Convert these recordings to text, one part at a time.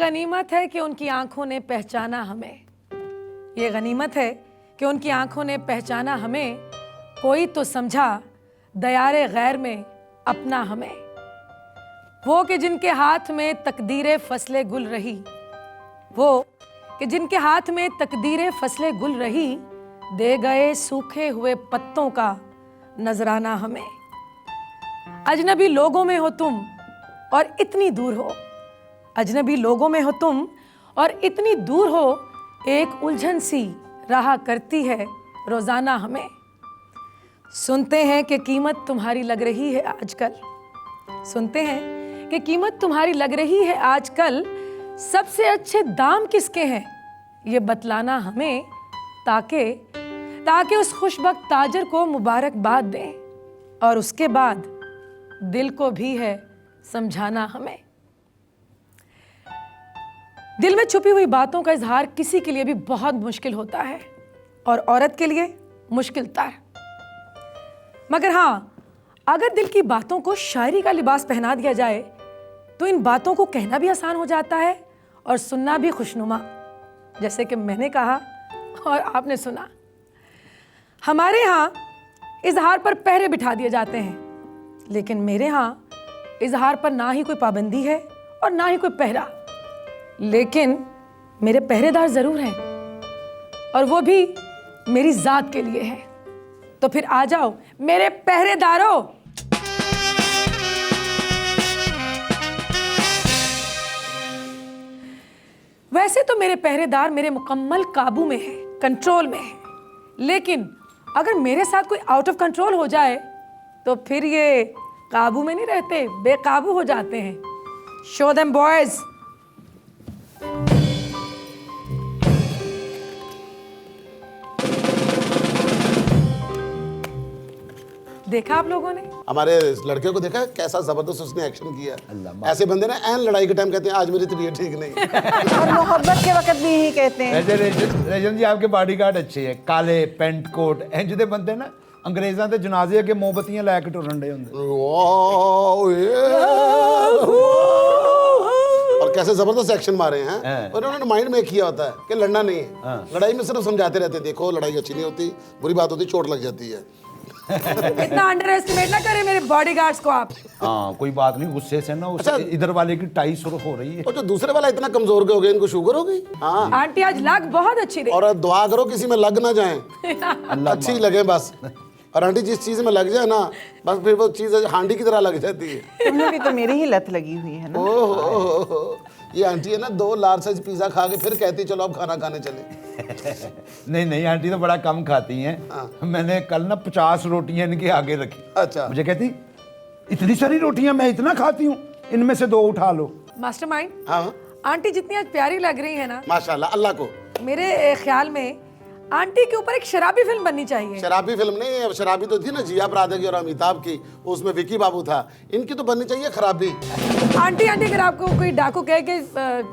गनीमत है कि उनकी आंखों ने पहचाना हमें। ये गनीमत है कि उनकी आंखों ने पहचाना हमें। कोई तो समझा दयारे गैर में अपना हमें। वो कि जिनके हाथ में तकदीरे फसले गुल रही, वो कि जिनके हाथ में तकदीरे फसले गुल रही, दे गए सूखे हुए पत्तों का नजराना हमें। अजनबी लोगों में हो तुम और इतनी दूर हो, अजनबी लोगों में हो तुम और इतनी दूर हो, एक उलझन सी रहा करती है रोजाना हमें। सुनते हैं कि कीमत तुम्हारी लग रही है आजकल, सुनते हैं कि कीमत तुम्हारी लग रही है आजकल। सबसे अच्छे दाम किसके हैं ये बतलाना हमें, ताकि उस खुशबख्त ताजर को मुबारकबाद दें और उसके बाद दिल को भी है समझाना हमें। दिल में छुपी हुई बातों का इजहार किसी के लिए भी बहुत मुश्किल होता है और औरत के लिए मुश्किल तर। मगर हाँ, अगर दिल की बातों को शायरी का लिबास पहना दिया जाए तो इन बातों को कहना भी आसान हो जाता है और सुनना भी खुशनुमा। जैसे कि मैंने कहा और आपने सुना। हमारे यहाँ इजहार पर पहरे बिठा दिए जाते हैं, लेकिन मेरे यहाँ इजहार पर ना ही कोई पाबंदी है और ना ही कोई पहरा, लेकिन मेरे पहरेदार जरूर हैं और वो भी मेरी जात के लिए है। तो फिर आ जाओ मेरे पहरेदारों। वैसे तो मेरे पहरेदार मेरे मुकम्मल काबू में है, कंट्रोल में है, लेकिन अगर मेरे साथ कोई आउट ऑफ कंट्रोल हो जाए तो फिर ये काबू में नहीं रहते, बेकाबू हो जाते हैं। Show them boys. देखा आप लोगों ने हमारे लड़के को देखा कैसा जबरदस्त उसने एक्शन किया। ऐसे बंदे ना एन लड़ाई के टाइम कहते हैं आज मेरी तबीयत ठीक नहीं और मोहब्बत के वक्त भी यही कहते हैं। रेजन जी आपके बॉडीगार्ड अच्छे है, काले पेंट कोट इंज दे बंदे ना अंग्रेजां दे जनाजे अगे मोमबत्तियां लै के टुरन डे हुंदे। और कैसे जबरदस्त एक्शन मारे हैं। और उन्होंने माइंड में किया होता है कि लड़ना नहीं है, लड़ाई में सिर्फ समझाते रहते, देखो लड़ाई अच्छी नहीं होती, बुरी बात होती, चोट लग जाती है। इतना अंडर एस्टिमेट ना करें मेरे बॉडीगार्ड्स को आप। हाँ कोई बात नहीं, गुस्से से ना उस इधर वाले की टाई सुर्ख हो रही है और जो दूसरे वाला इतना कमजोर हो गया, इनको शुगर हो गई। हाँ आंटी आज लग बहुत अच्छी रही। और दुआ करो किसी में लग ना जाए, अच्छी लगे बस। और आंटी जिस चीज में लग जाए ना, बस फिर वो चीज हांडी की तरह लग जाती है। तुम्हें भी तो मेरी ही लत लगी हुई है ना। ओहो, ये आंटी है ना 2 लार्ज साइज पिज्जा खा के फिर कहती चलो अब खाना खाने चले। नहीं नहीं, आंटी तो बड़ा कम खाती हैं। मैंने कल ना 50 रोटियां इनके आगे रखी। अच्छा। मुझे कहती इतनी सारी रोटियां मैं इतना खाती हूँ, इनमें से 2 उठा लो। मास्टरमाइंड, हाँ आंटी जितनी आज प्यारी लग रही है ना, माशाल्लाह, अल्लाह को। मेरे ख्याल में आंटी के ऊपर एक शराबी फिल्म बननी चाहिए। शराबी फिल्म नहीं, शराबी तो थी ना जिया प्रादे की और अमिताभ की, उसमें विकी बाबू था। इनकी तो बननी चाहिए खराबी। आंटी अगर आपको कोई डाकू कहे कि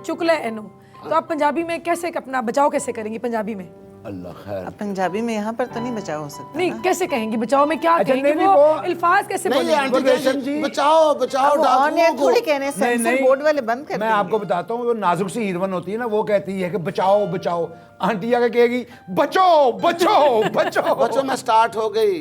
चुक ले एनो, तो आप पंजाबी में कैसे अपना बचाव कैसे करेंगी? पंजाबी में अल्लाह खैर। अब पंजाबी में यहाँ पर तो नहीं बचाव हो सकता। नहीं, कैसे कहेंगी बचाव में? क्या अच्छा, कहेंगी? नहीं, वो वो अल्फाज कैसे नहीं बोलेंगी? आंटी रेशम जी, बचाओ बचाओ डाकुओं को। थोड़ी कहने सेंसर बोर्ड वाले बंद कर मैं आपको बताता हूँ, वो नाजुक सी हीरोइन होती है ना, वो कहती है कि बचाओ बचाओ, आंटी आके कहेगी बचो बचो बचो। बच्चों में स्टार्ट हो गई,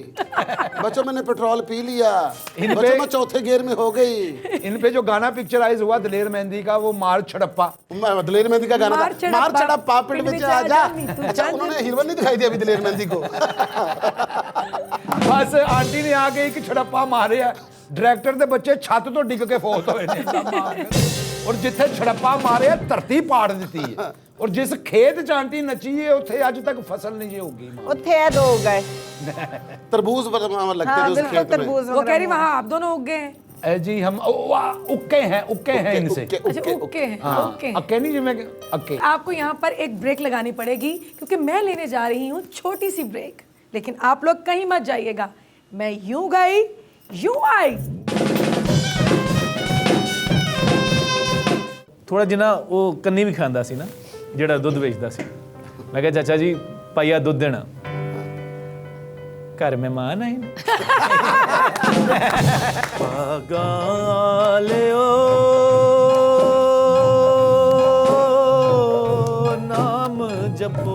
बच्चों मैंने पेट्रोल पी लिया, बच्चों में चौथे गियर में हो गई। इन पे जो गाना पिक्चराइज हुआ दलेर मेहंदी का, वो मार छड़प्पा, दलेर मेहंदी का गाना था, मार चढ़ा पापिट पिंड में में आजा। जा। अच्छा, उन्होंने हीरोइन नहीं दिखाई दी अभी दलेर मेहंदी को। बस आंटी ने आके एक छड़प्पा मारे है, डायरेक्टर दे बच्चे छत तो डिग के फौत होए ने। और जिथे छड़प्पा मारे धरती पाड़ दी है। और जिस खेत च आंटी नची है उथे अज तक फसल नहीं जी होगी। उत्थे है 2 हो गए तरबूज लगते हाँ, थे उस बिल्कुल खेत में। तरबूज वो कह रही वहाँ आप दोनों उग गए हैं। जी हम उक्के हैं इनसे। अच्छा, उक्के हैं। ओके, अक्के नहीं जिम्मे अक्के। आपको यहाँ पर एक ब्रेक लगानी पड़ेगी क्योंकि मैं लेने जा रही हूँ छोटी सी ब्रेक, लेकिन आप लोग कहीं मत जाइएगा। मैं यूं गई यूं आई। थोड़ा जिना वो कन्नी भी खांदा सी ना, ਜਿਹੜਾ ਦੁੱਧ ਵੇਚਦਾ ਸੀ। ਮੈਂ ਕਿਹਾ ਚਾਚਾ ਜੀ ਪਾਈਆ ਦੁੱਧ ਦੇਣਾ, ਘਰ ਮਹਿਮਾਨ ਆਏ ਨੇ। ਪਾਗਾਲਿਓ जपो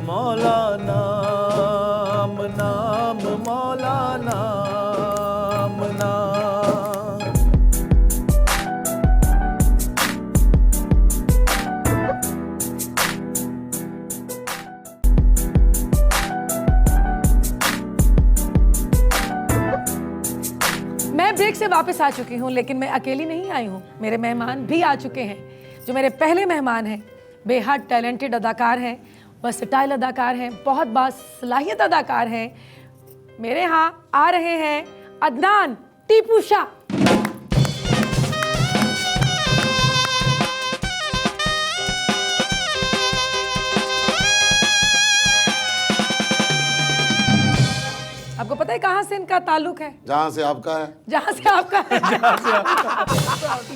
मौला नाम नाम मौला नाम नाम। मैं ब्रेक से वापस आ चुकी हूँ, लेकिन मैं अकेली नहीं आई हूँ, मेरे मेहमान भी आ चुके हैं। जो मेरे पहले मेहमान हैं, बेहद टैलेंटेड अदाकार हैं, वर्सेटाइल अदाकार हैं, बहुत बासलाहियत अदाकार हैं। मेरे यहाँ आ रहे हैं अदनान टीपू शाह। आपको पता है कहाँ से इनका ताल्लुक है? जहाँ से आपका है। जहाँ से आपका है।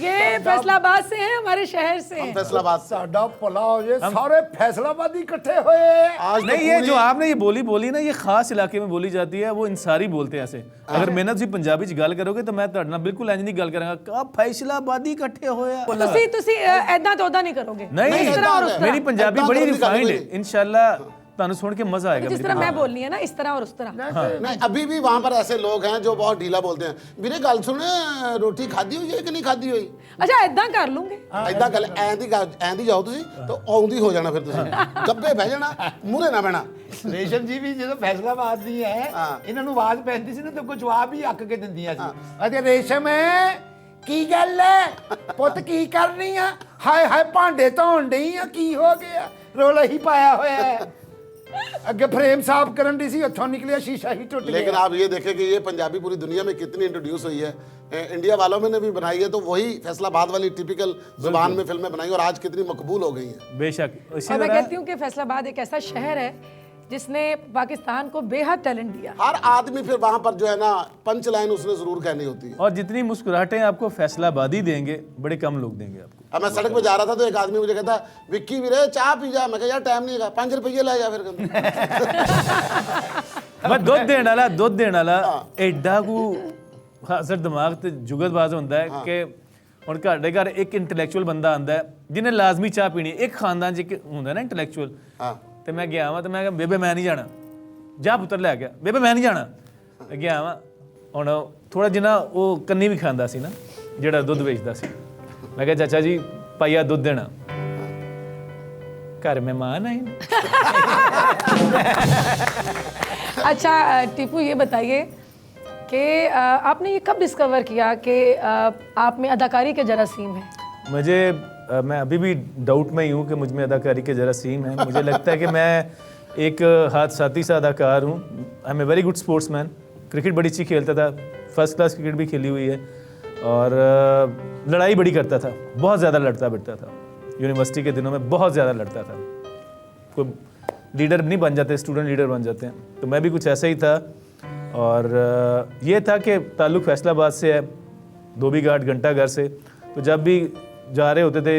ये फैसलाबाद से हैं, हमारे शहर से हैं। फैसलाबाद से। साडा भला हो जाए, सारे फैसलाबादी इकट्ठे हुए। आज नहीं, ये जो आपने ये बोली ना, ये खास इलाके में बोली जाती है, वो इंसारी बोलते हैं ऐसे। अगर मैंने तुसी पंजाबी च गल करोगे तो मैं ਤੁਹਾਡੇ ਨਾਲ ਬਿਲਕੁਲ ਇੰਜ ਨਹੀਂ ਗੱਲ ਕਰਾਂਗਾ ਕਿ ਫੈਸਲਾਬਾਦੀ ਇਕੱਠੇ ਹੋਏ ਆ। ਤੁਸੀਂ ਐਦਾਂ ਤਾਂ ਉਹਦਾ ਨਹੀਂ ਕਰੋਗੇ। नहीं, इस तरह और उस तरह। मेरी पंजाबी इतना बड़ी तो नहीं रिफाइंड है, करनी। इंशाल्लाह ਤੁਹਾਨੂੰ सुन के मजा आएगा। जिस तरह मैं बोल रही है ना, इस तरह और उस तरह। नहीं, अभी भी वहाँ पर ऐसे लोग हैं जो बहुत ढीला बोलते हैं। मेरे गल सुने, रोटी खाधी हुई है कि नहीं खाधी हुई? अच्छा ऐदां कर लूंगे। ਏਦਾਂ ਗੱਲ ਐਂਦੀ ਜਾਓ ਤੁਸੀਂ ਤਾਂ ਆਉਂਦੀ ਹੋ ਜਾਣਾ ਫਿਰ ਤੁਸੀਂ ਗੱਬੇ ਬਹਿ ਜਾਣਾ, ਮੂਹਰੇ ਨਾ ਬਹਿਣਾ। ਰੇਸ਼ਮ ਜੀ ਵੀ ਜਦੋਂ ਫੈਸਲਾਬਾਦ ਦੀ ਹੈ, ਇਹਨਾਂ ਨੂੰ ਆਵਾਜ਼ ਪੈਂਦੀ ਸੀ ਨਾ ਤਾਂ ਕੋਈ ਜਵਾਬ ਹੀ ਅੱਕ ਕੇ ਦਿੰਦੀਆਂ ਸੀ। ਅਤੇ ਰੇਸ਼ਮ ਕੀ ਗੱਲ ਹੈ ਪੁੱਤ, ਕੀ ਕਰਨੀ ਆ? ਹਾਏ ਹਾਏ ਭਾਂਡੇ ਧੋਣ ਡਈ ਆ, ਕੀ ਹੋ ਗਿਆ? ਰੋਲਾ ਹੀ ਪਾਇਆ ਹੋਇਆ ਹੈ। ਅੱਗੇ फ्रेम साफ करन दी सी, ਉੱਥੋਂ ਨਿਕਲਿਆ शीशा ही टूट गया। लेकिन आप ये देखें कि ये पंजाबी पूरी दुनिया में कितनी इंट्रोड्यूस हुई है। इंडिया वालों में ने भी बनाई है, तो वही फैसलाबाद वाली टिपिकल जुबान में फिल्में बनाई और आज कितनी मकबूल हो गई हैं। बेशक इसी और मैं तरह कहती हूँ कि फैसलाबाद एक ऐसा शहर है जिसने पाकिस्तान को बेहद टैलेंट दिया। हर आदमी फिर वहां पर जो है ना पंच लाइन उसने जरूर कहनी होती है। और जितनी मुस्कुराहटें आपको फैसलाबादी देंगे, बड़े कम लोग देंगे आपको। अब मैं सड़क पे जा रहा था तो एक आदमी मुझे कहता विक्की वीरे चाह पी जा। मैं कहा यार टाइम नहीं है, 5 रुपये ले जा फिर। मैं दुध देने वाला एडा को हासर दिमाग ते जुगतबाज होंदा है कि ਹੁਣ ਸਾਡੇ ਘਰ ਇੱਕ ਇੰਟੈਲੈਕਚੁਅਲ ਬੰਦਾ ਆਂਦਾ ਹੈ ਜਿਹਨੇ ਲਾਜ਼ਮੀ ਚਾਹ ਪੀਣੀ। ਇੱਕ ਖਾਨਦਾਨ 'ਚ ਇੱਕ ਹੁੰਦਾ ਨਾ ਇੰਟੈਲੈਕਚੁਅਲ। ਤੇ ਮੈਂ ਗਿਆ ਵਾਂ ਤੇ ਮੈਂ ਕਿਹਾ ਬੇਬੇ ਮੈਂ ਨਹੀਂ ਜਾਣਾ, ਜਾ ਪੁੱਤਰ ਲੈ ਗਿਆ, ਬੇਬੇ ਮੈਂ ਨਹੀਂ ਜਾਣਾ। ਗਿਆ ਵਾਂ ਹੁਣ ਥੋੜਾ ਜਿਹਾ ਉਹ ਕੰਨੀ ਵੀ ਖਾਂਦਾ ਸੀ ਨਾ, ਜਿਹੜਾ ਦੁੱਧ ਵੇਚਦਾ ਸੀ। ਮੈਂ ਕਿਹਾ ਚਾਚਾ ਜੀ ਪਾਈਆ ਦੁੱਧ ਦੇਣਾ, घर मेहमान आए। अच्छा टीपू ये बताइए कि आपने ये कब डिस्कवर किया कि आप में अदाकारी के जरासीम हैं? मुझे मैं अभी भी डाउट में ही हूँ कि मुझ में अदाकारी के जरासीम हैं। मुझे लगता है कि मैं एक हादसाती सा अदाकार हूँ। I am a very good sportsman. Cricket बड़ी अच्छी खेलता था, फर्स्ट क्लास क्रिकेट भी खेली हुई है, और लड़ाई बड़ी करता था, बहुत ज़्यादा लड़ता फिरता था। यूनिवर्सिटी के दिनों में बहुत ज़्यादा लड़ता था। कोई लीडर नहीं बन जाते, स्टूडेंट लीडर बन जाते हैं, तो मैं भी कुछ ऐसा ही था। और ये था कि ताल्लुक़ फैसलाबाद से है, धोबी घाट घंटा घर से। तो जब भी जा रहे होते थे,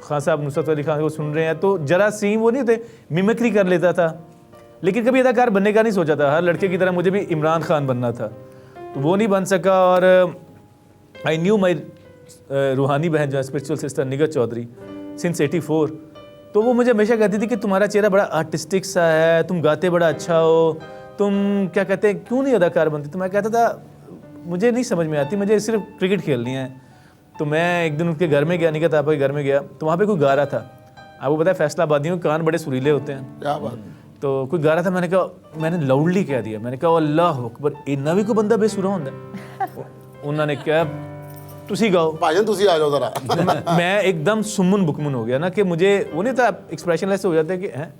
खान साहब नुसरत अली खान को सुन रहे हैं, तो जरासीम वो नहीं होते, मिमिक्री कर लेता था। लेकिन कभी अदाकार बनने का नहीं सोचा था। हर लड़के की तरह मुझे भी इमरान खान बनना था, तो वो नहीं बन सका। और आई न्यू माई रूहानी बहन जो है स्पिरिचुअल सिस्टर निगत चौधरी सिंस 84, तो वो मुझे हमेशा कहती थी कि तुम्हारा चेहरा बड़ा आर्टिस्टिक सा है, तुम गाते बड़ा अच्छा हो, तुम क्या कहते हैं क्यों नहीं अदाकार बनती? तो मैं कहता था मुझे नहीं समझ में आती, मुझे सिर्फ क्रिकेट खेलनी है। तो मैं एक दिन उनके घर में गया, निगत आपा के घर में गया, तो वहाँ पे कोई गा रहा था। आपको पता है फैसलाबादियों के कान बड़े सुरीले होते हैं। क्या बात। तो कोई गा रहा था, मैंने कहा, मैंने लाउडली कह दिया, मैंने कहा अल्लाह अकबर, इन्ना भी कोई बंदा बेसुरा होंदा? उन्होंने कहा तुसी गाओ भाजन तुसी आ जाओ जरा। मैं एकदम सुमन बुकमुन हो गया ना, कि मुझे वो नहीं था, एक्सप्रेशनलेस हो जाते कि हैं।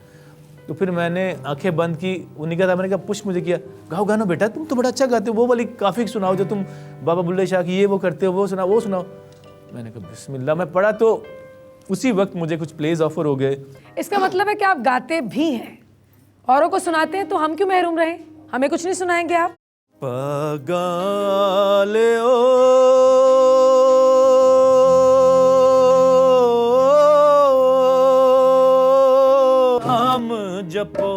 तो फिर मैंने आंखें बंद की, उन्हीं का था, मैंने कहा पुश मुझे किया, गाओ गाना बेटा, तुम तो बड़ा अच्छा गाते हो, वो वाली काफ़ी सुनाओ जो तुम बाबा बुल्ले शाह की ये वो करते हो, वो सुनाओ वो सुनाओ। मैंने कहा बिस्मिल्लाह। मैं पढ़ा तो उसी वक्त मुझे कुछ प्लेज ऑफर हो गए। इसका मतलब है कि आप गाते भी हैं, औरों को सुनाते हैं, तो हम क्यों महरूम रहे? हमें कुछ नहीं सुनाएंगे आप? पगाले ओ हम जपो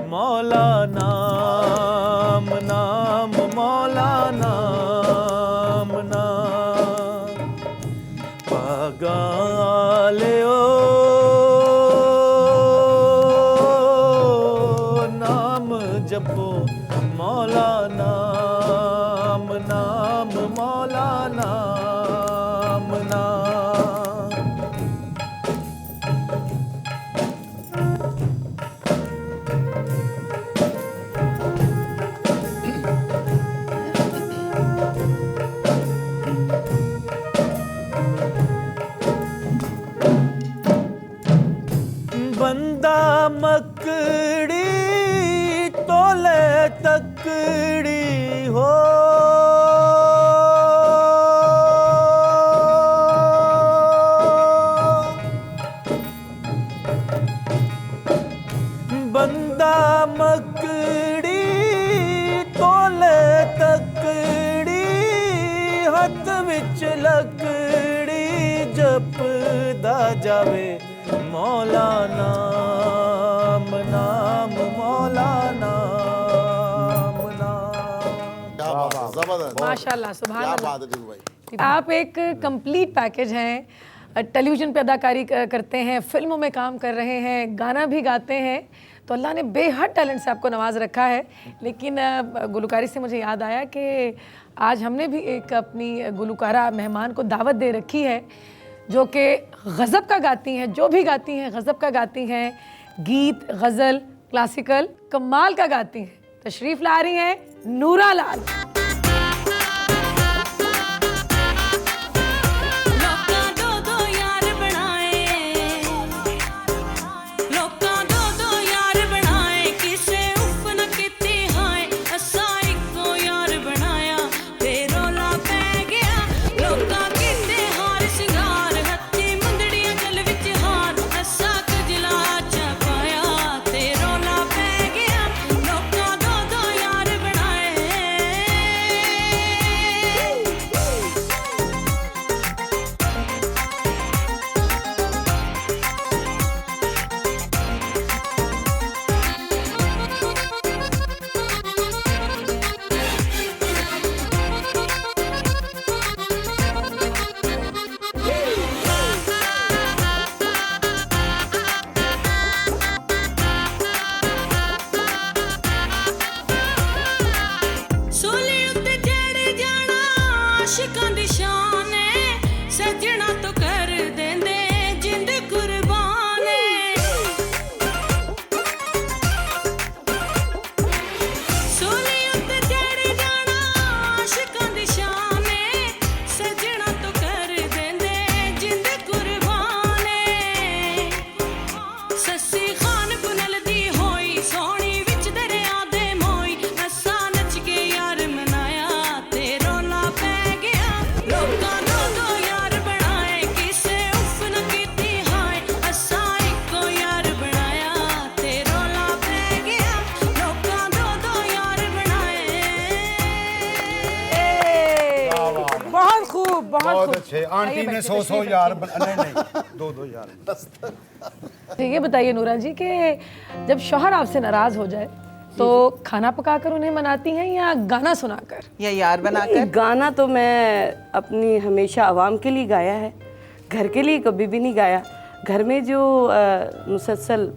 मौला नाम नाम मौला नाम नाम। पगाले ओ बंदा मकड़ी तोले तकड़ी हो, बंदा मकड़ी तोले तकड़ी, हथ विच लकड़ी जपदा जावे मौला नाम नाम, मौला नाम नाम। क्या बात है, जबरदस्त। माशाल्लाह, सुभान क्या अल्लाह। बात है टीपू भाई। आप एक कंप्लीट पैकेज हैं, टेलीविज़न पे अदाकारी करते हैं, फिल्मों में काम कर रहे हैं, गाना भी गाते हैं, तो अल्लाह ने बेहद टैलेंट से आपको नवाज रखा है। लेकिन गुलकारी से मुझे याद आया कि आज हमने भी एक अपनी गुलकारा मेहमान को दावत दे रखी है जो कि गज़ब का गाती हैं, जो भी गाती हैं गज़ब का गाती हैं, गीत, गज़ल, क्लासिकल, कमाल का गाती हैं। तशरीफ़ ला रही हैं नूरा लाल। बहुत अच्छे। आंटी ने 100 यार नहीं नहीं 2 यार। ये बताइए नूरा जी कि जब शौहर आपसे नाराज हो जाए तो खाना पकाकर उन्हें मनाती हैं या गाना सुनाकर या यार बनाकर? गाना तो मैं अपनी हमेशा आवाम के लिए गाया है, घर के लिए कभी भी नहीं गाया। घर में जो मुसलसल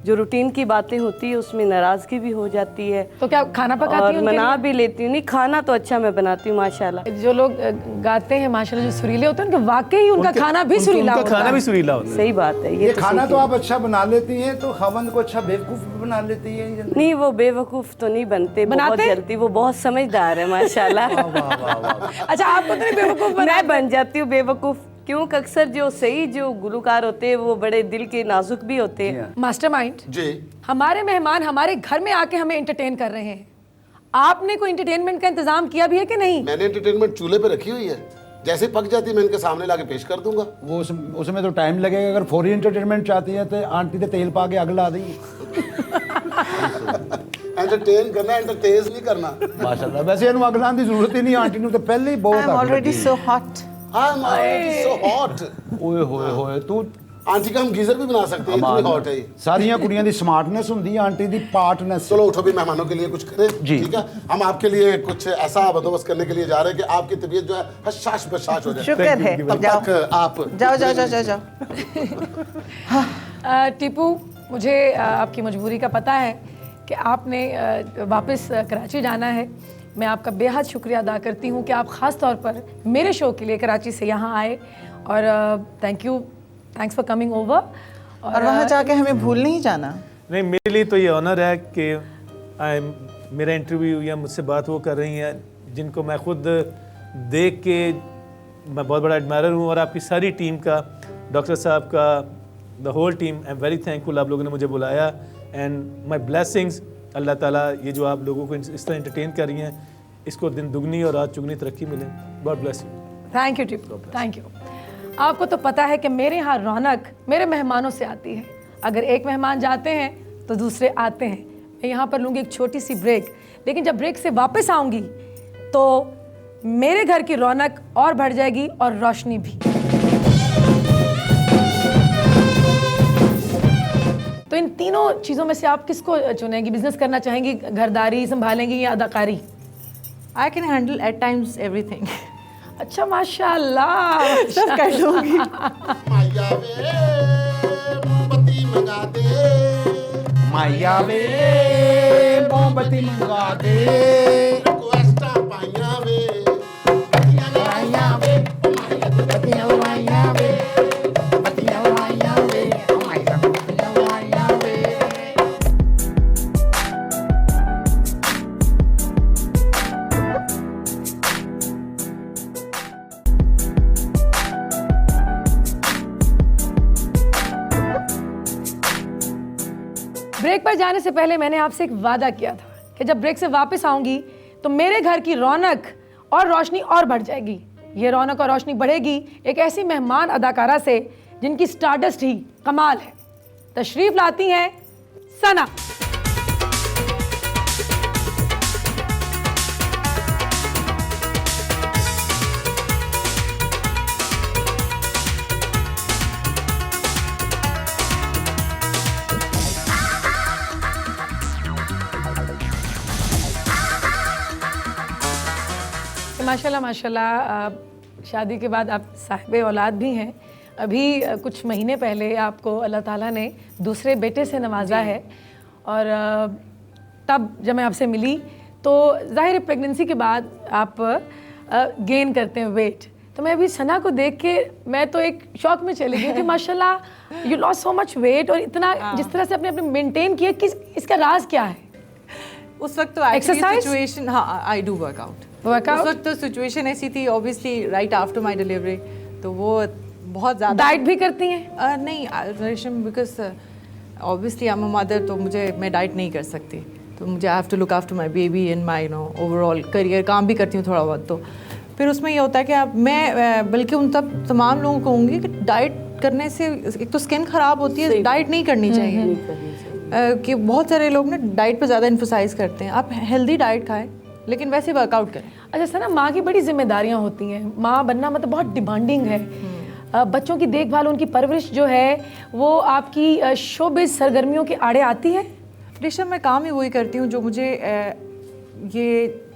जो रूटीन की बातें होती है उसमें नाराज़गी भी हो जाती है। तो क्या खाना पकाती और हैं उनके मना लिए? भी लेती हूँ। नहीं, खाना तो अच्छा मैं बनाती हूँ माशाल्लाह। जो लोग गाते हैं माशाल्लाह, जो सुरीले होते हैं उनके वाकई उनका खाना भी सुरीला उनका होता खाना है। भी सुरीला होता है। सही बात है। ये तो खाना सही तो है। आप अच्छा बना लेती हैं, तो खवंद को अच्छा बेवकूफ भी बना लेती हैं। नहीं, वो बेवकूफ़ तो नहीं बनते, बहुत बनाते? जल्दी। वो बहुत समझदार है माशाल्लाह। अच्छा, आपको तो नहीं बेवकूफ बना? मैं बन जाती हूँ बेवकूफ़, क्योंकि अक्सर जो सही जो गुलकार होते हैं वो बड़े दिल के नाजुक भी होते हैं। मास्टरमाइंड जी, हमारे मेहमान हमारे घर में आके हमें एंटरटेन कर रहे हैं, आपने कोई एंटरटेनमेंट का इंतजाम किया भी है कि नहीं? मैंने एंटरटेनमेंट चूल्हे पे रखी हुई है, जैसे पक जाती है मैं इनके सामने लाके पेश कर दूंगा। वो उसमें तो टाइम लगेगा। अगर फौरी एंटरटेनमेंट चाहती है तो आंटी ने तेल पा के अग ला दी। एंटरटेन करना, एंटरटेन नहीं करना। माशाल्लाह। वैसे इन्हों अग लाने की जरूरत ही नहीं, आंटी ने तो पहले ही बहुत I am already so hot. I'm already so hot। ओए होए होए तू आंटी का हम गीजर भी बना सकते हैं, इतनी हॉट है ये। सारियां कुड़ियां दी स्मार्टनेस हुंदी है, आंटी दी पार्टनेस। चलो उठो भी, मेहमानों के लिए कुछ करें। जी। ठीक है, हम आपके लिए कुछ ऐसा बंदोबस्त करने के लिए जा रहे हैं कि आपकी तबीयत जो है हशाश बशाश हो जाए। शुक्र है। तब जाओ तक आप जाओ जाओ जाओ जाओ जाओ। टीपू, मुझे आपकी मजबूरी का पता है कि आपने वापस कराची जाना है। मैं आपका बेहद शुक्रिया अदा करती हूँ कि आप ख़ास तौर पर मेरे शो के लिए कराची से यहाँ आए, और थैंक्स फॉर कमिंग ओवर। और वहाँ जाके हमें भूल नहीं जाना। नहीं, मेरे लिए तो ये ऑनर है कि मेरा इंटरव्यू या मुझसे बात वो कर रही हैं जिनको मैं खुद देख के मैं बहुत बड़ा एडमायरर हूँ, और आपकी सारी टीम का, डॉक्टर साहब का, the whole team, I am very thankful आप लोगों ने मुझे बुलाया, एंड माई ब्लेसिंग्स, अल्लाह ताला ये जो आप लोगों को इस तरह एंटरटेन कर रही हैं, इसको दिन दुगनी और रात चुगनी तरक्की मिले। God bless you. Thank you Tippu, thank you. आपको तो पता है कि मेरे यहाँ रौनक मेरे मेहमानों से आती है। अगर एक मेहमान जाते हैं तो दूसरे आते हैं। मैं यहाँ पर लूँगी एक छोटी सी ब्रेक, लेकिन जब ब्रेक से वापस आऊँगी तो मेरे घर की रौनक और बढ़ जाएगी और रोशनी भी। तो इन तीनों चीज़ों में से आप किसको चुनेंगी? बिजनेस करना चाहेंगी, घरदारी संभालेंगी या अदाकारी? I can handle at times everything. अच्छा, माशाल्लाह। सब कर लूँगी। माया वे मोमबत्ती मंगा दे, माया वे मोमबत्ती मंगा दे, रिक्वेस्टा पाइया वे, बत्तियां लगाइया वे, बत्तियां लगाइया वे, बत्तियां लगाइया वे, बत्तियां लगाइया वे। ब्रेक पर जाने से पहले मैंने आपसे एक वादा किया था कि जब ब्रेक से वापस आऊंगी तो मेरे घर की रौनक और रोशनी और बढ़ जाएगी। ये रौनक और रोशनी बढ़ेगी एक ऐसी मेहमान अदाकारा से जिनकी स्टारडस्ट ही कमाल है। तशरीफ लाती हैं सना। माशाल्लाह माशाल्लाह, शादी के बाद आप साहिबे औलाद भी हैं। अभी कुछ महीने पहले आपको अल्लाह ताला ने दूसरे बेटे से नवाजा है, और तब जब मैं आपसे मिली तो ज़ाहिर है प्रेगनेंसी के बाद आप गेन करते हैं वेट। तो मैं अभी सना को देख के मैं तो एक शौक में चली गई कि माशाल्लाह you lost so much weight, और इतना जिस तरह से अपने मेंटेन किया, कि इसका राज क्या है? उस वक्त तो एक्चुअली Exercise? सिचुएशन, हाँ आई डू वर्कआउट। Workout? उस वक्त तो सिचुएशन ऐसी थी obviously right after my delivery, तो वो बहुत ज़्यादा। डाइट भी करती हैं? नहीं Resham, because obviously I am a mother, तो मैं डाइट नहीं कर सकती, तो मुझे I have to look after my baby and my overall career. काम भी करती हूँ थोड़ा बहुत, तो फिर उसमें ये होता है कि मैं बल्कि उन तमाम लोगों को कहूँगी कि डाइट करने से एक तो स्किन ख़राब होती है, डाइट नहीं करनी चाहिए। कि बहुत सारे लोग ना डाइट पे ज़्यादा इन्फोसाइज करते हैं। आप हेल्दी डाइट खाएं लेकिन वैसे वर्कआउट करें। अच्छा सना, माँ की बड़ी जिम्मेदारियाँ होती हैं। माँ बनना मतलब बहुत डिमांडिंग है। बच्चों की देखभाल, उनकी परवरिश जो है वो आपकी शोबिज़ सरगर्मियों के आड़े आती है? रेशम, मैं काम ही वही करती हूँ जो मुझे ये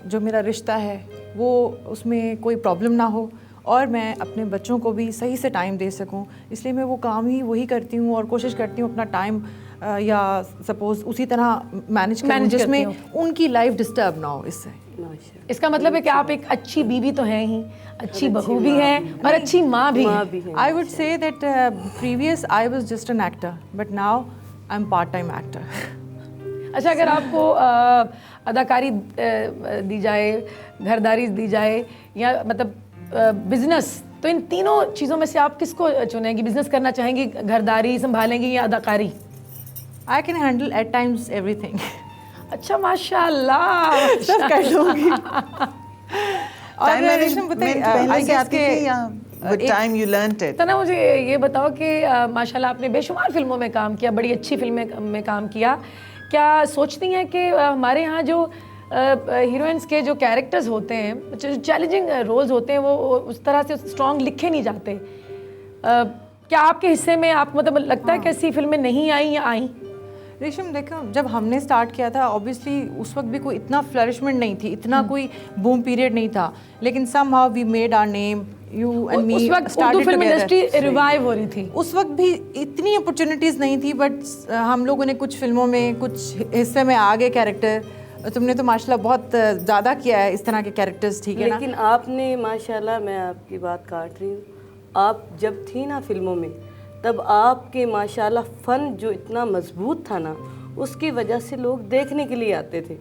जो मेरा रिश्ता है वो उसमें कोई प्रॉब्लम ना हो, और मैं अपने बच्चों को भी सही से टाइम दे सकूं। इसलिए मैं वो काम ही वही करती हूँ और कोशिश करती हूँ अपना टाइम या सपोज उसी तरह मैनेज करूँ जिसमें उनकी लाइफ डिस्टर्ब ना हो इससे। इसका मतलब है कि आप एक अच्छी बीवी तो हैं ही, अच्छी बहू भी हैं और अच्छी माँ भी हैं। I would say that previous I was just an actor, but now I am part time actor. अच्छा, अगर आपको अदाकारी दी जाए, घरदारी दी जाए, या मतलब बिजनेस, तो इन तीनों चीज़ों में से आप किसको चुनेंगी? बिजनेस करना चाहेंगी, घरदारी संभालेंगी या अदाकारी? I can handle at times everything. अच्छा माशाल्लाह, सब कर लूँगी। टाइम मैनेजमेंट पहले से आती थी या with time you learned it? तो ना मुझे ये बताओ कि माशाल्लाह आपने बेशुमार फिल्मों में काम किया, बड़ी अच्छी फिल्में में काम किया। क्या सोचती हैं कि हमारे यहाँ जो हीरोइंस के जो कैरेक्टर्स होते हैं, जो चैलेंजिंग रोल्स होते हैं, वो उस तरह से स्ट्रॉन्ग लिखे नहीं जाते? क्या आपके हिस्से में आप मतलब लगता है कि ऐसी फिल्में नहीं आई या आई? रेशम देखो, जब हमने स्टार्ट किया था ऑब्वियसली उस वक्त भी कोई इतना फ्लरिशमेंट नहीं थी, इतना कोई बूम पीरियड नहीं था, लेकिन somehow we made our name, you and me. उस वक्त उर्दू फिल्म इंडस्ट्री रिवाइव हो रही थी। उस वक्त भी इतनी अपॉर्चुनिटीज़ नहीं थी, बट हम लोगों ने कुछ फिल्मों में कुछ हिस्से में आ गए कैरेक्टर। तुमने तो माशाल्लाह बहुत ज़्यादा किया है इस तरह के कैरेक्टर्स, ठीक है ना? लेकिन आपने माशाल्लाह, मैं आपकी बात काट रही हूँ, आप जब थी ना फिल्मों में, तब आपके माशाल्लाह फ़न जो इतना मजबूत था ना, उसकी वजह से लोग देखने के लिए आते थे।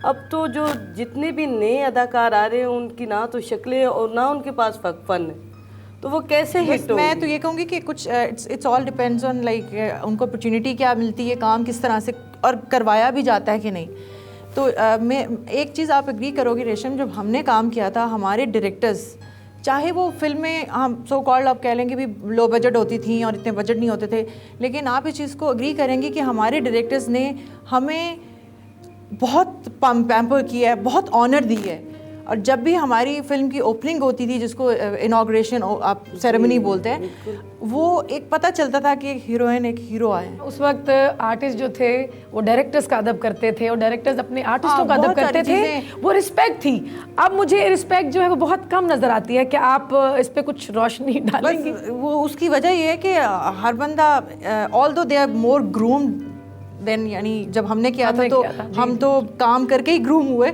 अब तो जो जितने भी नए अदाकार आ रहे हैं, उनकी ना तो शक्लें और ना उनके पास फ़न है, तो वो कैसे बस हिट मैं तो ये कहूँगी कि कुछ it's all depends on like उनको अपॉर्चुनिटी क्या मिलती है, काम किस तरह से और करवाया भी जाता है कि नहीं। तो मैं एक चीज़ आप एग्री करोगे रेशम, जब हमने काम किया था हमारे डायरेक्टर्स, चाहे वो फिल्में हम सो कॉल्ड आप कह लेंगे भी लो बजट होती थी और इतने बजट नहीं होते थे, लेकिन आप इस चीज़ को एग्री करेंगे कि हमारे डायरेक्टर्स ने हमें बहुत पैम्पर किया है, बहुत ऑनर दी है। और जब भी हमारी फिल्म की ओपनिंग होती थी, जिसको इनाग्रेशन आप सेरेमनी बोलते हैं, वो एक पता चलता था कि हीरोइन एक हीरो आए हैं। उस वक्त आर्टिस्ट जो थे वो डायरेक्टर्स का अदब करते थे और डायरेक्टर्स अपने आर्टिस्टों का अदब बहुत करते सारी थे, वो रिस्पेक्ट थी। अब मुझे रिस्पेक्ट जो है वो बहुत कम नज़र आती है। क्या आप इस पे कुछ रोशनी डालेंगे? बस वो उसकी वजह ये है कि हर बंदा although they are more groomed than, यानी जब हमने किया था तो हम तो काम करके ही ग्रूम हुए,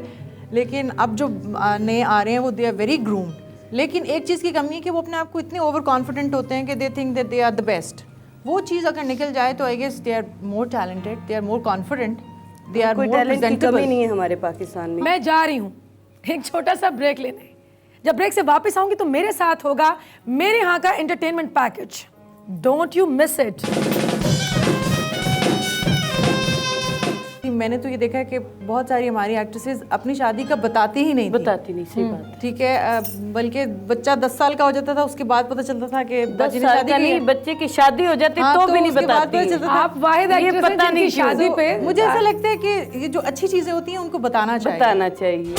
लेकिन अब जो नए आ रहे हैं वो दे आर वेरी ग्रूम्ड। लेकिन एक चीज़ की कमी है कि वो अपने आप को इतने ओवर कॉन्फिडेंट होते हैं कि they think that they are the best. वो चीज़ अगर निकल जाए तो I guess they are more talented, they are more confident, they are कोई मोर टैलेंट की कमी प्रेजेंटेबल। नहीं है हमारे पाकिस्तान में। मैं जा रही हूँ एक छोटा सा ब्रेक लेने। जब ब्रेक से वापस आऊंगी तो मेरे साथ होगा मेरे यहाँ का entertainment package. Don't you miss it. मैंने तो ये देखा है कि बहुत सारी हमारी एक्ट्रेसेस अपनी शादी का बताती ही नहीं थी। बताती नहीं, सही बात है। ठीक है, बल्कि बच्चा 10 साल का हो जाता था, उसके बाद पता चलता था कि 10 बच्चे ने साल शादी का की है। नहीं, बच्चे की शादी हो जाती हाँ, तो भी नहीं उसके बाद बताती पता है। चलता था। आप वाहिद ये एक्ट्रेस हैं पता नहीं जिनकी क्यों। शादी पे मुझे ऐसा लगता है कि ये जो अच्छी चीजें होती हैं उनको बताना चाहिए। बताना चाहिए।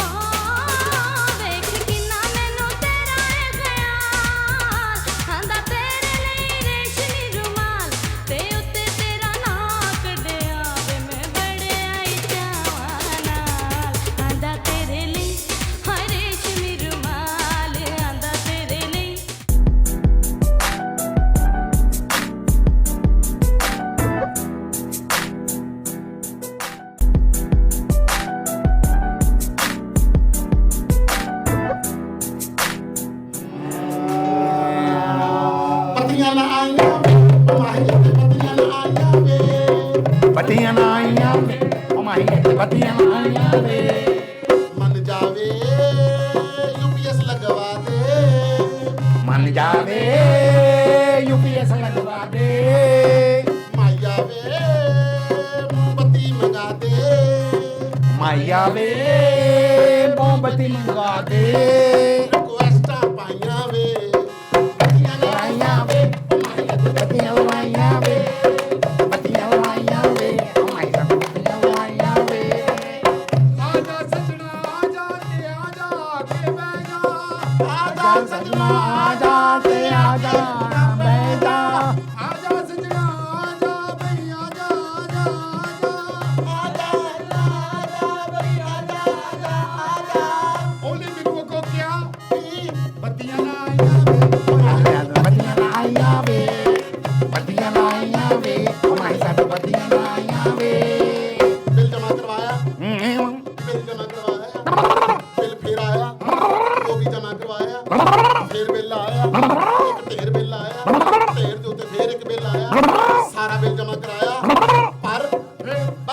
ਵੇਖ ਕਿੰਨਾ ਮੈਨੂੰ ਤੇਰਾ ਏ ਖਿਆਲ ਆਂਦਾ ਤੇਰੇ ਲਈ ਰੇਸ਼ਮੀ ਰੁਮਾਲ ਤੇ ਉੱਤੇ ਤੇਰਾ ਨਾਂ ਕੱਢਿਆ ਵੇ ਮੈਂ ਬੜੇ ਆਈ ਚਾਵਾਂ ਨਾਲ ਆਂਦਾ ਤੇਰੇ ਲਈ ਹਾਏ ਰੇਸ਼ਮੀ ਰੁਮਾਲ ਆਂਦਾ ਤੇਰੇ ਲਈ। पतियां ना आईया माही ते पतियां ना आईया वे पतियां ना आईया वे ओ माही ते पतियां ना आईया वे मन जावे यूपीएस लगवा दे मन जावे यूपीएस लगवा दे माया वे मोमबत्ती मंगा दे माया वे मोमबत्ती मंगा दे रिक्वेस्टा पाइया वे पतियां ना आईया वे पतियां आईया वे पतियां आईया वे ओ माही ते पतियां आईया वे आजा सजना आजा ते आजा के बैठ जा आजा सजना आजा ते आजा बैठ जा आजा सजना आजा भई आजा आजा आजा ओली बिनु को क्या बत्तियां ना आईया वे बत्तियां ना आईया वे बत्तियां ना आईया वे हमारे साथ बत्तियां ना आईया वे बिल जमा करवाया बिल जमा करवाया बिल फिर आया वो भी जमा करवाया फिर बिल आया एक ढेर बिल आया ढेर ਦੇ ਉੱਤੇ फिर एक बिल आया सारा बिल जमा कराया पर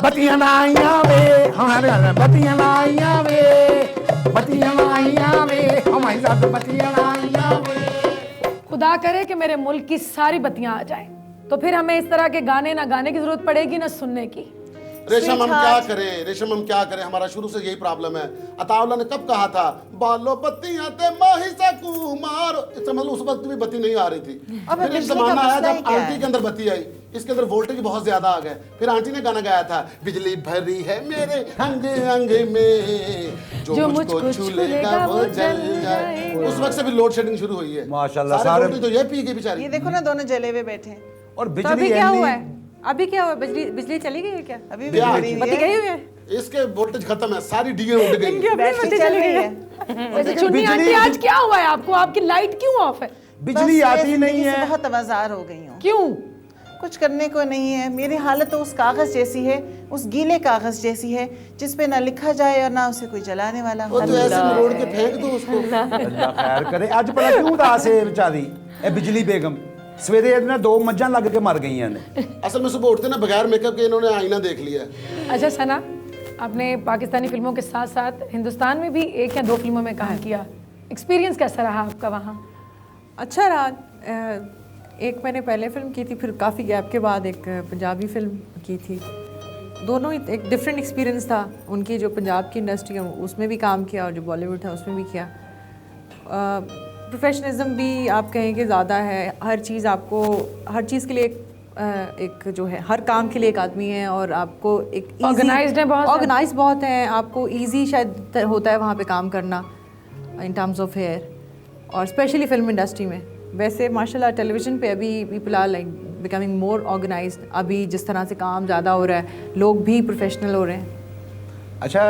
बत्तियां ना आईया वे हमारे बत्तियां ना आईया वे बत्तियां ना आईया वे हमारे साथ बत्तियां ना आईया वे खुदा करे कि मेरे मुल्क की सारी बत्तियां आ जाएं, तो फिर हमें इस तरह के गाने ना गाने की जरूरत पड़ेगी ना सुनने की। रेशम हम क्या करें रेशम हम क्या करें हमारा शुरू से यही प्रॉब्लम है। अताउल्ला ने कब कहा था बालो बत्तियां ते माही सा कुमार, इसका मतलब उस वक्त भी बत्ती नहीं आ रही थी। अब फिर एक बिजली का जमाना आया मसला ही जब क्या आंटी है? के अंदर बत्ती आई, इसके अंदर वोल्टेज बहुत ज्यादा आ गए। फिर आंटी ने गाना गाया था बिजली भरी है मेरे अंग अंग में जो मुझको छू लेगा वो जल जाए। उस वक्त से भी लोड शेडिंग शुरू हुई है माशाल्लाह, सारे सारे- voltage तो ये पी गई बेचारी। ये देखो ना दोनों जले हुए बैठे हैं। और तो बिजली अभी क्या ऐनी- हुआ है? अभी क्या हुआ? बिजली चली गई है क्या? अभी भी ब्याह जुड़ी हुई बत्ती है। गई हुई है? इसके वोल्टेज खत्म है, सारी डीगे उड़ गई। बैटरी चल रही है। वैसे चुन्नी आंटी आज क्या हुआ है आपको? आपकी लाइट क्यों ऑफ है? बिजली बस मैं आती नहीं जिंदगी से है। बहुत आवाज़ार हो गई हूँ। क्यों? कुछ करने को नहीं है। मेरी हालत तो उस कागज जैसी है, उस गीले कागज जैसी है जिस पे ना लिखा जाए और ना उसे कोई जलाने वाला हो। वो तो ऐसे मरोड़ के फेंक दो उसको। अल्लाह खैर करे। ਅੱਜ ਭਲਾ ਕਿਉਂ ਉਦਾਸ ਹੈ ਵਿਚਾਰੀ ਇਹ ਬਿਜਲੀ बेगम सवेरे ਇਹਦੇ ਨਾਲ 2 ਮੱਝਾਂ ਲੱਗ ਕੇ ਮਰ ਗਈਆਂ ਨੇ। असल में सुबह उठते ना बगैर मेकअप के इन्होंने आईना देख लिया है। अच्छा सना, आपने पाकिस्तानी फिल्मों के साथ साथ हिंदुस्तान में भी 1 या 2 फिल्मों में काम किया, एक्सपीरियंस कैसा रहा आपका वहाँ? अच्छा रहा। एक मैंने पहले फिल्म की थी, फिर काफ़ी गैप के बाद एक पंजाबी फिल्म की थी। दोनों ही एक डिफरेंट एक्सपीरियंस था। उनकी जो पंजाब की इंडस्ट्री है उसमें भी काम किया और जो बॉलीवुड था उसमें भी किया। प्रोफेशनलिज्म भी आप कहें कि ज़्यादा है। हर चीज़ आपको, हर चीज़ के लिए एक जो है, हर काम के लिए एक आदमी है और आपको एक Organized है बहुत। ऑर्गेनाइज बहुत है। आपको ईजी शायद होता है वहाँ पे काम करना इन टर्म्स ऑफ हेयर, और स्पेशली फिल्म इंडस्ट्री में। वैसे माशाल्लाह टेलीविज़न पे अभी people are like becoming more organised. अभी जिस तरह से काम ज़्यादा हो रहा है, लोग भी प्रोफेशनल हो रहे हैं। अच्छा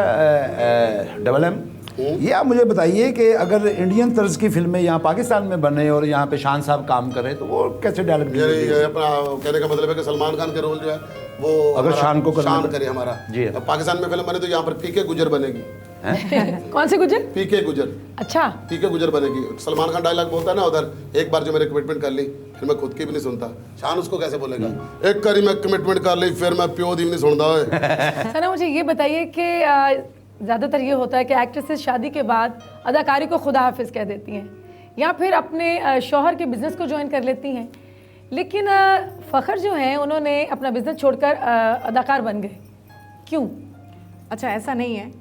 डबल एम, ये आप मुझे बताइए कि अगर इंडियन तर्ज की फिल्में यहाँ पाकिस्तान में बने और यहाँ पे शान साहब काम करें तो वो कैसे डेवलप ये अपना कहने का मतलब है कि सलमान खान के रोल जो है वो अगर हमारा शान को करना शान तो- करे हमारा। जी। अब पाकिस्तान में फिल्म बने तो यहाँ पर पीके गुजर बनेगी। कौन से गुजर? पीके गुजर, अच्छा, पीके गुजर बनेगी। सलमान खान डायलॉग बोलता है ना उधर, एक बार जो मैंने कमिटमेंट कर ली फिर मैं खुद की भी नहीं सुनता। शान उसको कैसे बोलेगा, एक करी मैं कमिटमेंट कर ली फिर मैं प्यो दी भी नहीं सुनता है। सना मुझे ये बताइए कि ज़्यादातर ये होता है कि एक्ट्रेसेस शादी के बाद अदाकारी को खुदा हाफिज़ कह देती हैं या फिर अपने शौहर के बिज़नेस को ज्वाइन कर लेती हैं, लेकिन फ़खर जो हैं उन्होंने अपना बिज़नेस छोड़कर अदाकार बन गए, क्यों? अच्छा, ऐसा नहीं है।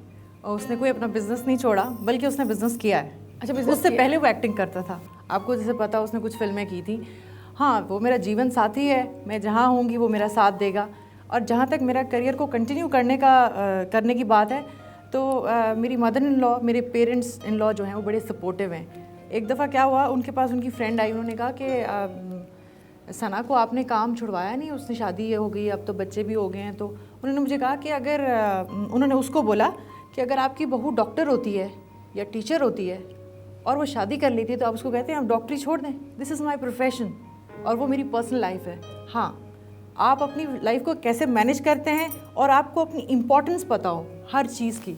उसने कोई अपना बिजनेस नहीं छोड़ा, बल्कि उसने बिजनेस किया है। अच्छा, business उससे किया। पहले वो एक्टिंग करता था। आपको जैसे पता, उसने कुछ फिल्में की थी। हाँ, वो मेरा जीवन साथी है। मैं जहाँ होंगी वो मेरा साथ देगा। और जहाँ तक मेरा करियर को कंटिन्यू करने की बात है तो मेरी मदर इन लॉ, मेरे पेरेंट्स इन लॉ जो हैं वो बड़े सपोर्टिव हैं। एक दफ़ा क्या हुआ, उनके पास उनकी फ्रेंड आई, उन्होंने कहा कि सना को आपने काम छुड़वाया नहीं, उसने शादी हो गई, अब तो बच्चे भी हो गए हैं। तो उन्होंने मुझे कहा कि अगर उन्होंने उसको बोला कि अगर आपकी बहू डॉक्टर होती है या टीचर होती है और वो शादी कर लेती है तो आप उसको कहते हैं आप डॉक्टरी छोड़ दें, दिस इज़ माई प्रोफेशन और वो मेरी पर्सनल लाइफ है। हाँ, आप अपनी लाइफ को कैसे मैनेज करते हैं और आपको अपनी इम्पोर्टेंस पता हो हर चीज़ की,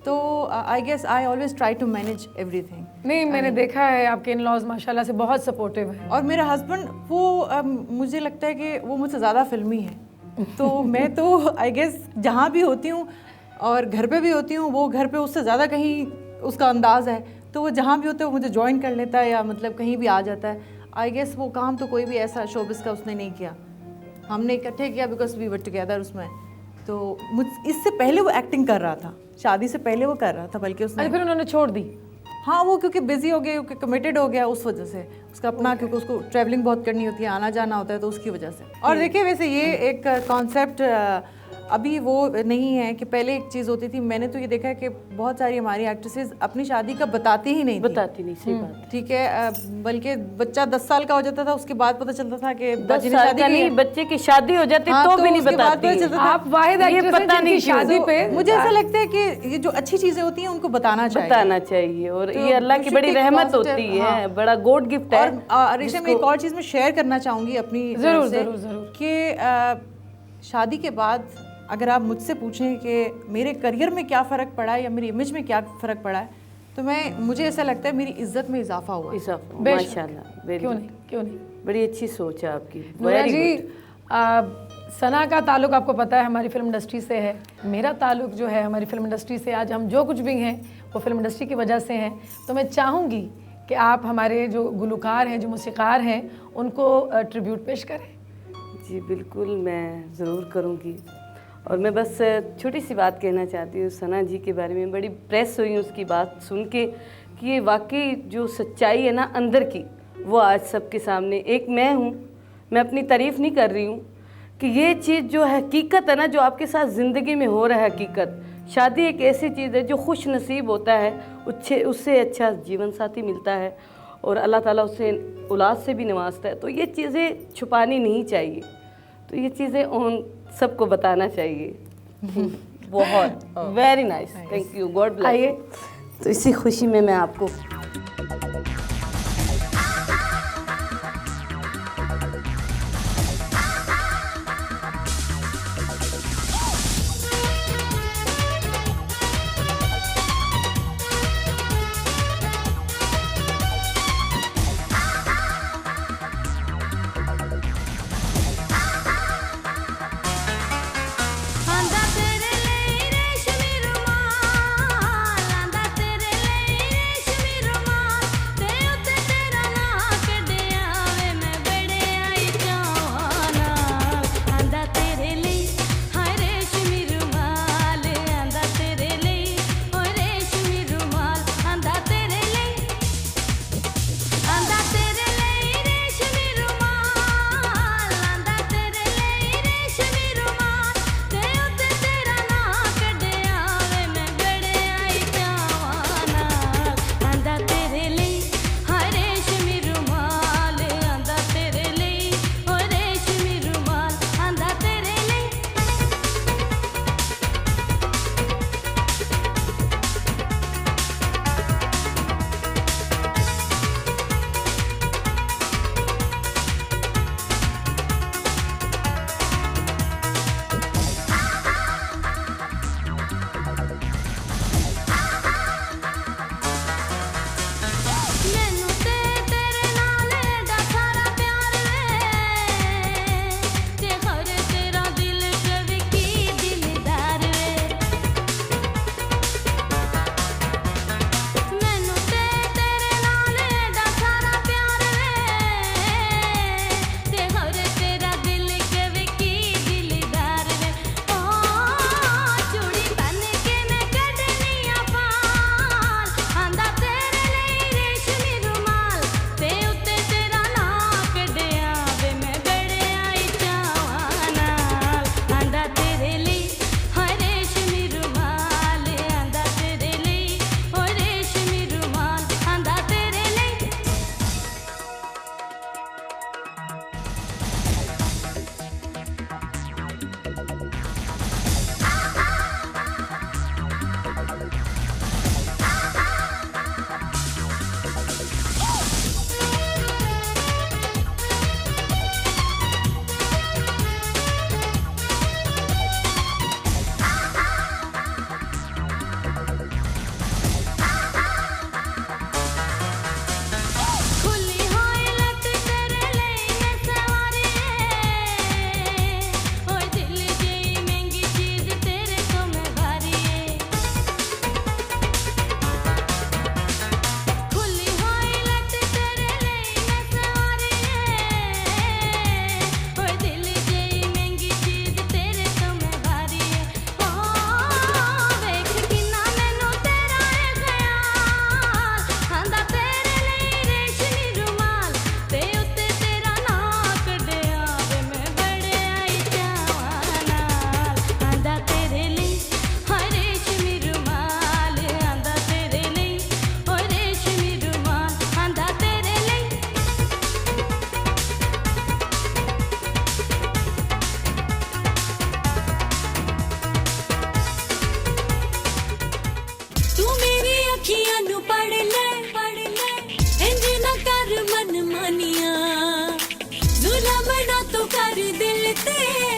तो I guess I always try to manage everything. नहीं, मैंने देखा है आपके इन लॉज माशाल्लाह से बहुत सपोर्टिव है। और मेरा हस्बैंड वो मुझे लगता है कि वो मुझसे ज़्यादा फिल्मी है। तो मैं तो आई गेस जहाँ भी होती हूँ और घर पे भी होती हूँ, वो घर पे उससे ज़्यादा कहीं उसका अंदाज़ है, तो वो जहाँ भी होता है वो मुझे ज्वाइन कर लेता है या मतलब कहीं भी आ जाता है। आई गेस वो काम तो कोई भी ऐसा शोबिस का उसने नहीं किया, हमने इकट्ठे किया बिकॉज वी वर टुगेदर उसमें। तो मुझ इससे पहले वो एक्टिंग कर रहा था, शादी से पहले वो कर रहा था, बल्कि उसने अच्छा, फिर उन्होंने छोड़ दी? हाँ, वो क्योंकि बिजी हो गया, क्योंकि कमिटेड हो गया, उस वजह से उसका अपना, क्योंकि उसको ट्रैवलिंग बहुत करनी होती है, आना जाना होता है, तो उसकी वजह से। और देखिए वैसे ये एक कॉन्सेप्ट अभी वो नहीं है कि पहले एक चीज़ होती थी। मैंने तो ये देखा है कि बहुत सारी हमारी एक्ट्रेसेस अपनी शादी का बताती ही नहीं थी। बताती नहीं, सही बात। ठीक है, बल्कि बच्चा 10 साल का हो जाता था उसके बाद पता चलता था कि 10 साल का नहीं, बच्चे की शादी हो जाती हाँ, तो तो भी नहीं उसके बाद बताती पता है। चलता था। आप वाहिद ये एक्ट्रेस हैं पता नहीं जिनकी क्यों। शादी पे मुझे ऐसा लगता है कि ये जो अच्छी चीज़ें होती हैं उनको बताना चाहिए। बताना चाहिए, और तो ये अल्लाह की you should बड़ी take रहमत positive, होती है, हाँ। बड़ा गॉड गिफ्ट है। और रेशम, मैं एक और चीज़ में शेयर करना चाहूँगी अपनी ज़रूर, से ज़रूर, ज़रूर। कि शादी के बाद अगर आप मुझसे पूछें कि मेरे करियर में क्या फ़र्क पड़ा है या मेरी इमेज में क्या फ़र्क पड़ा है, तो मुझे ऐसा लगता है मेरी इज़्ज़त में इजाफा हुआ है। बेशक। माशाल्लाह, very क्यों good। नहीं, क्यों नहीं। बड़ी अच्छी सोच है आपकी। नूरा Very जी, good। सना का ताल्लुक आपको पता है हमारी फिल्म इंडस्ट्री से है, मेरा ताल्लुक जो है हमारी फिल्म इंडस्ट्री से, आज हम जो कुछ भी हैं वो फिल्म इंडस्ट्री की वजह से हैं। तो मैं चाहूँगी कि आप हमारे जो गुलकार हैं, जो मौसीकार हैं, उनको ट्रिब्यूट पेश करें। जी बिल्कुल, मैं ज़रूर करूँगी। और मैं बस छोटी सी बात कहना चाहती हूँ सना जी के बारे में। बड़ी प्रेस हुई उसकी बात सुन के कि ये वाकई जो सच्चाई है ना अंदर की, वो आज सबके सामने। एक मैं हूँ, मैं अपनी तारीफ़ नहीं कर रही हूँ कि ये चीज़ जो हकीकत है ना, जो आपके साथ ज़िंदगी में हो रहा है हकीकत, शादी एक ऐसी चीज़ है जो खुश नसीब होता है, उससे अच्छा जीवन साथी मिलता है और अल्लाह ताला उससे औलाद से भी नवाजता है। तो ये चीज़ें छुपानी नहीं चाहिए, तो ये चीज़ें उन सबको बताना चाहिए। बहुत very nice, thank you, God bless. आइए। तो इसी खुशी में मैं आपको ਆਂਦਾ ਤੇਰੇ ਲਈ ਰੇਸ਼ਮੀ ਰੁਮਾਲ, ਆਂਦਾ ਤੇਰੇ ਲਈ ਰੇਸ਼ਮੀ ਰੁਮਾਲ।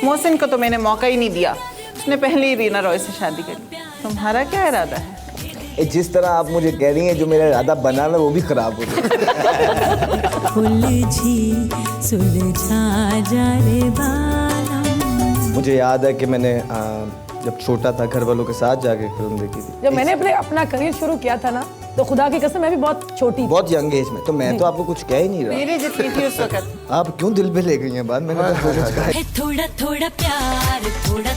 मोहसिन को तो मैंने मौका ही नहीं दिया, उसने पहले ही रीना रॉय से शादी करी। तुम्हारा क्या इरादा है? जिस तरह आप मुझे कह रही हैं, जो मेरा इरादा बना ना वो भी खराब हो गया। उलझी सुलझा जा रे बालम। मुझे याद है कि मैंने जब छोटा था घर वालों के साथ जाके फिल्म देखी थी। जब मैंने अपना करियर शुरू किया था ना, तो खुदा की कसम मैं भी बहुत छोटी थी, बहुत यंग एज में। तो मैं तो आपको कुछ कह ही नहीं रहा। मेरे जितनी थी उस वक्त। आप क्यों दिल पे ले गई हैं बात? मैंने तो कुछ कहा। थोड़ा थोड़ा प्यार, थोड़ा